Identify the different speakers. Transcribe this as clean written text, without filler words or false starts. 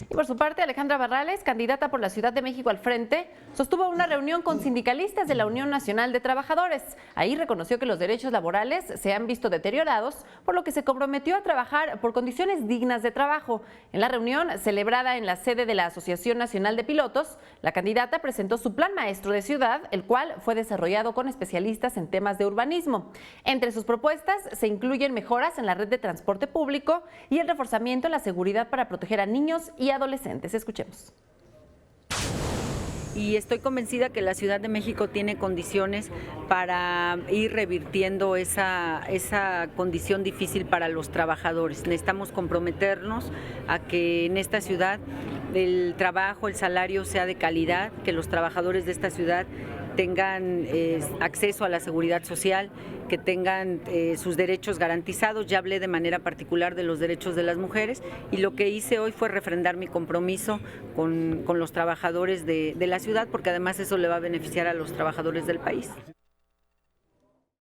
Speaker 1: Y por su parte, Alejandra Barrales, candidata por la Ciudad de México al frente, sostuvo una reunión con sindicalistas de la Unión Nacional de Trabajadores. Ahí reconoció que los derechos laborales se han visto deteriorados, por lo que se comprometió a trabajar por condiciones dignas de trabajo. En la reunión, celebrada en la sede de la Asociación Nacional de Pilotos, la candidata presentó su plan maestro de ciudad, el cual fue desarrollado con especialistas en temas de urbanismo. Entre sus propuestas se incluyen mejoras en la red de transporte público y el reforzamiento en la seguridad para proteger a niños y adolescentes. Escuchemos.
Speaker 2: Y estoy convencida que la Ciudad de México tiene condiciones para ir revirtiendo esa condición difícil para los trabajadores. Necesitamos comprometernos a que en esta ciudad el trabajo, el salario sea de calidad, que los trabajadores de esta ciudad tengan acceso a la seguridad social, que tengan sus derechos garantizados. Ya hablé de manera particular de los derechos de las mujeres y lo que hice hoy fue refrendar mi compromiso con los trabajadores de la ciudad, porque además eso le va a beneficiar a los trabajadores del país.